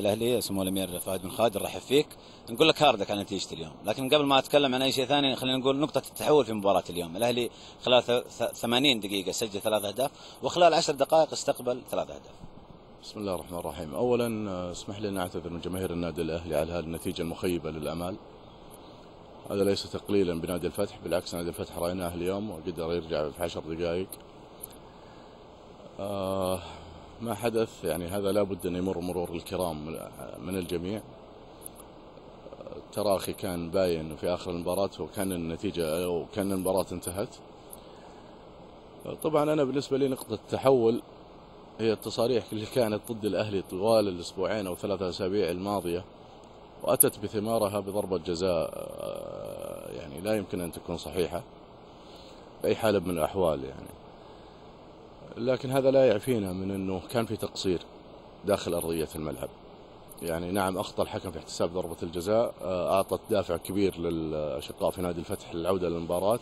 الاهلي سمو الامير فهد بن خالد نرحب فيك. نقول لك هاردك على نتيجه اليوم، لكن قبل ما اتكلم عن اي شيء ثاني خلينا نقول نقطه التحول في مباراه اليوم. الاهلي خلال 80 دقيقه سجل 3 اهداف، وخلال 10 دقائق استقبل 3 اهداف. بسم الله الرحمن الرحيم. اولا اسمح لي ان اعتذر من جماهير النادي الاهلي على هذه النتيجه المخيبه للامال. هذا ليس تقليلا بنادي الفتح، بالعكس نادي الفتح رايناه اليوم وقدر يرجع في 10 دقائق. ما حدث يعني هذا لابد ان يمر مرور الكرام من الجميع. التراخي كان باين في اخر المباراه وكان النتيجه وكان المباراه انتهت. طبعا انا بالنسبه لي نقطه التحول هي التصاريح اللي كانت ضد الاهلي طوال الاسبوعين او 3 اسابيع الماضيه، واتت بثمارها بضربه جزاء يعني لا يمكن ان تكون صحيحه باي حال من الاحوال يعني. لكن هذا لا يعفينا من انه كان في تقصير داخل ارضيه الملعب. يعني نعم اخطا الحكم في احتساب ضربه الجزاء، اعطت دافع كبير للاشقاء في نادي الفتح للعوده للمباراه،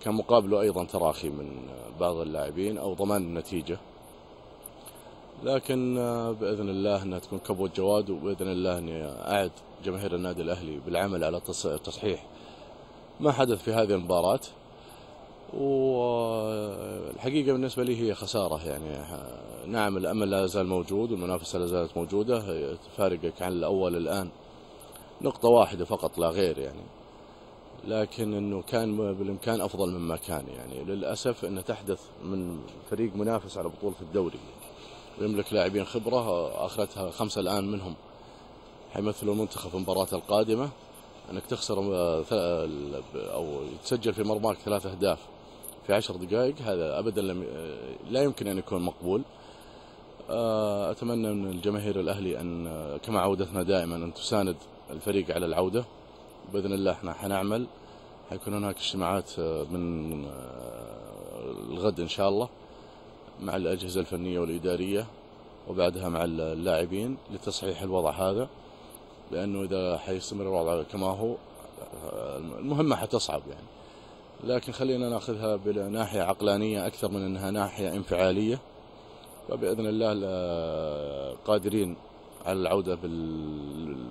كان مقابله ايضا تراخي من بعض اللاعبين او ضمان النتيجه. لكن باذن الله انها تكون كبوة جواد، وباذن الله اني اعد جماهير النادي الاهلي بالعمل على تصحيح ما حدث في هذه المباراه. والحقيقه بالنسبه لي هي خساره يعني. نعم الامل لا زال موجود والمنافسه لا زالت موجوده، فارقك عن الاول الان نقطه واحده فقط لا غير يعني. لكن انه كان بالامكان افضل مما كان يعني. للاسف انه تحدث من فريق منافس على بطوله الدوري ويملك لاعبين خبره، اخرتها 5 الان منهم حيمثلوا المنتخب في المباراه القادمه، انك تخسر او يتسجل في مرماك 3 اهداف في 10 دقائق، هذا ابدا لا يمكن ان يكون مقبول. اتمنى من الجماهير الاهلي ان كما عودتنا دائما ان تساند الفريق على العوده. باذن الله احنا حنعمل، حيكون هناك اجتماعات من الغد ان شاء الله مع الاجهزه الفنيه والاداريه، وبعدها مع اللاعبين لتصحيح الوضع هذا، لانه اذا حيستمر الوضع كما هو المهمه حتصعب يعني. لكن خلينا ناخذها بناحيه عقلانيه اكثر من انها ناحيه انفعاليه، فباذن الله قادرين على العوده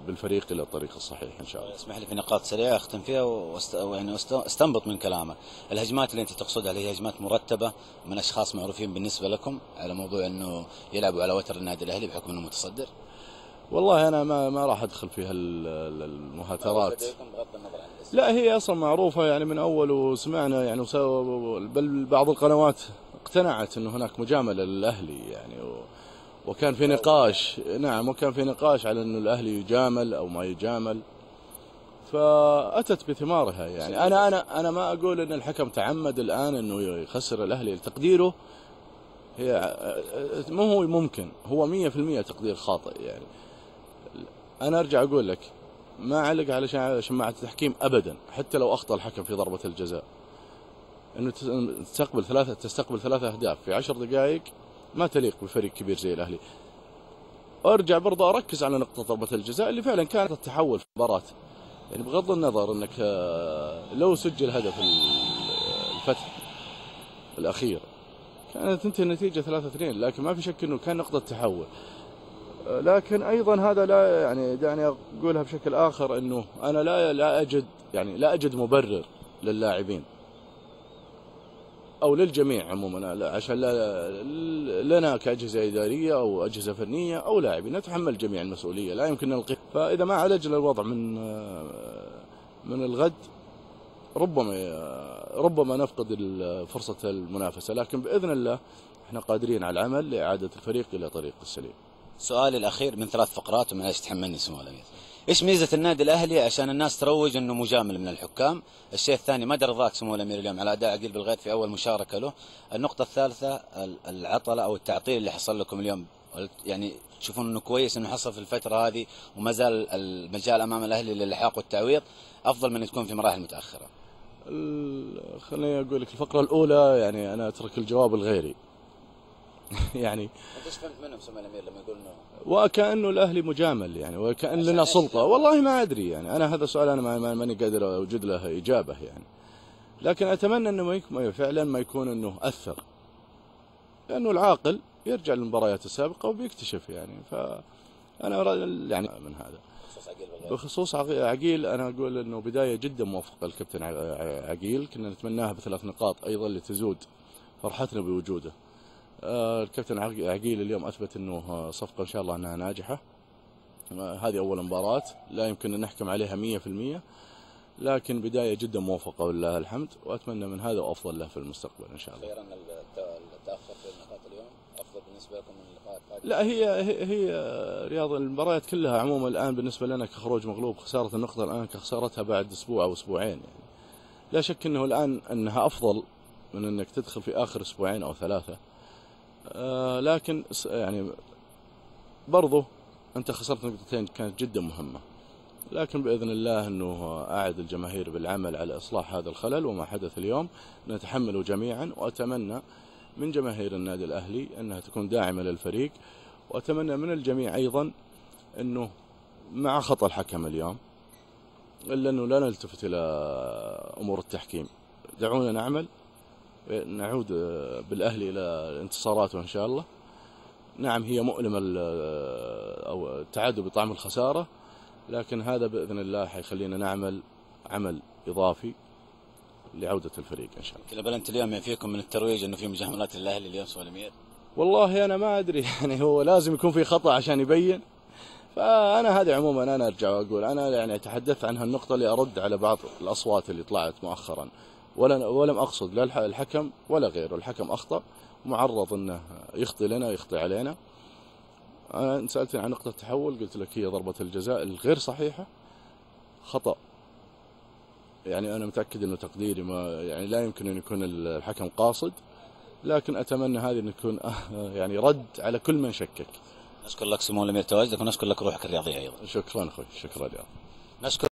بالفريق الى الطريق الصحيح ان شاء الله. اسمح لي في نقاط سريعه اختم فيها يعني استنبط من كلامك. الهجمات اللي انت تقصدها هي هجمات مرتبه من اشخاص معروفين بالنسبه لكم على موضوع انه يلعبوا على وتر النادي الاهلي بحكم انه متصدر؟ والله انا ما راح ادخل في المهاترات. لا هي اصلا معروفه يعني من اول، وسمعنا يعني بل بعض القنوات اقتنعت انه هناك مجامله للاهلي يعني، وكان في نقاش. نعم وكان في نقاش على انه الاهلي يجامل او ما يجامل، فاتت بثمارها يعني. انا ما اقول ان الحكم تعمد الان انه يخسر الاهلي، تقديره هي مو هو ممكن هو 100% تقدير خاطئ يعني. انا ارجع اقول لك ما علق على شماعه التحكيم ابدا، حتى لو اخطا الحكم في ضربه الجزاء. انه تستقبل 3 اهداف في 10 دقائق ما تليق بفريق كبير زي الاهلي. ارجع برضه اركز على نقطه ضربه الجزاء اللي فعلا كانت التحول في المباراه يعني. بغض النظر انك لو سجل هدف الفتح الاخير كانت تنتهي النتيجه 3-2، لكن ما في شك انه كان نقطه تحول. لكن ايضا هذا لا يعني دعني اقولها بشكل اخر، انه انا لا اجد مبرر للاعبين او للجميع عموما، لا عشان لنا كاجهزه اداريه او اجهزه فنيه او لاعبين نتحمل جميع المسؤوليه، لا يمكن نلقي. فاذا ما عالجنا الوضع من الغد ربما نفقد فرصه المنافسه، لكن باذن الله احنا قادرين على العمل لاعاده الفريق الى طريق السليم. سؤالي الاخير من 3 فقرات ومعلش تحملني سمو الامير. ايش ميزه النادي الاهلي عشان الناس تروج انه مجامل من الحكام؟ الشيء الثاني مدى رضاك سمو الامير اليوم على اداء عقيل بالغيث في اول مشاركه له؟ النقطه الثالثه العطله او التعطيل اللي حصل لكم اليوم، يعني تشوفون انه كويس انه حصل في الفتره هذه وما زال المجال امام الاهلي للالحاق والتعويض افضل من تكون في مراحل متاخره؟ خليني اقول لك الفقره الاولى يعني انا اترك الجواب الغيري يعني. انت ايش فهمت منهم سمو الامير لما يقول انه وكأنه الأهلي مجامل يعني، وكأن لنا سلطة؟ والله ما أدري يعني. أنا هذا سؤال أنا ماني قادر أوجد له إجابة يعني. لكن أتمنى أنه فعلا ما يكون أنه أثر، لأنه العاقل يرجع للمباريات السابقة وبيكتشف يعني. انا يعني من هذا بخصوص عقيل، انا اقول انه بدايه جدا موفقه للكابتن عقيل، كنا نتمناها ب3 نقاط ايضا لتزود فرحتنا بوجوده. الكابتن عقيل اليوم اثبت انه صفقه ان شاء الله انها ناجحه. هذه اول مباراه لا يمكن ان نحكم عليها 100%، لكن بدايه جدا موفقه ولله الحمد، واتمنى من هذا وافضل له في المستقبل ان شاء الله. خيرا التاخر في النقاط اليوم افضل بالنسبه لكم من اللقاءات القادمه؟ لا، هي رياض المباريات كلها عموما الان بالنسبه لنا كخروج مغلوب، خساره النقطه الان كخسارتها بعد اسبوع او اسبوعين يعني. لا شك انه الان انها افضل من انك تدخل في اخر اسبوعين او 3. لكن يعني برضو انت خسرت نقطتين كانت جدا مهمه، لكن باذن الله انه اعد الجماهير بالعمل على اصلاح هذا الخلل، وما حدث اليوم نتحمله جميعا. واتمنى من جماهير النادي الاهلي انها تكون داعمه للفريق، واتمنى من الجميع ايضا انه مع خطأ الحكم اليوم الا انه لا نلتفت الى امور التحكيم، دعونا نعمل، نعود بالاهلي الى انتصاراته ان شاء الله. نعم هي مؤلمه او التعادل بطعم الخساره، لكن هذا باذن الله حيخلينا نعمل عمل اضافي لعوده الفريق ان شاء الله. كلا بل انت اليوم يفيكم من الترويج انه في مجاملات للاهلي اليوم سوالمير؟ والله انا ما ادري يعني هو لازم يكون في خطا عشان يبين. فانا هذه عموما انا ارجع واقول انا يعني تحدثت عن هالنقطه لارد على بعض الاصوات اللي طلعت مؤخرا، ولم اقصد لا الحكم ولا غيره. الحكم اخطا، معرض انه يخطي لنا يخطي علينا. أنا سألتني عن نقطة التحول، قلت لك هي ضربة الجزاء الغير صحيحة خطأ. يعني أنا متأكد أنه تقديري ما يعني لا يمكن أن يكون الحكم قاصد، لكن أتمنى هذه أن تكون يعني رد على كل من شكك. نشكر لك سمو الأمير تواجدك، ونشكر لك روحك الرياضية أيضا. شكرا أخوي، شكرا يا نشكر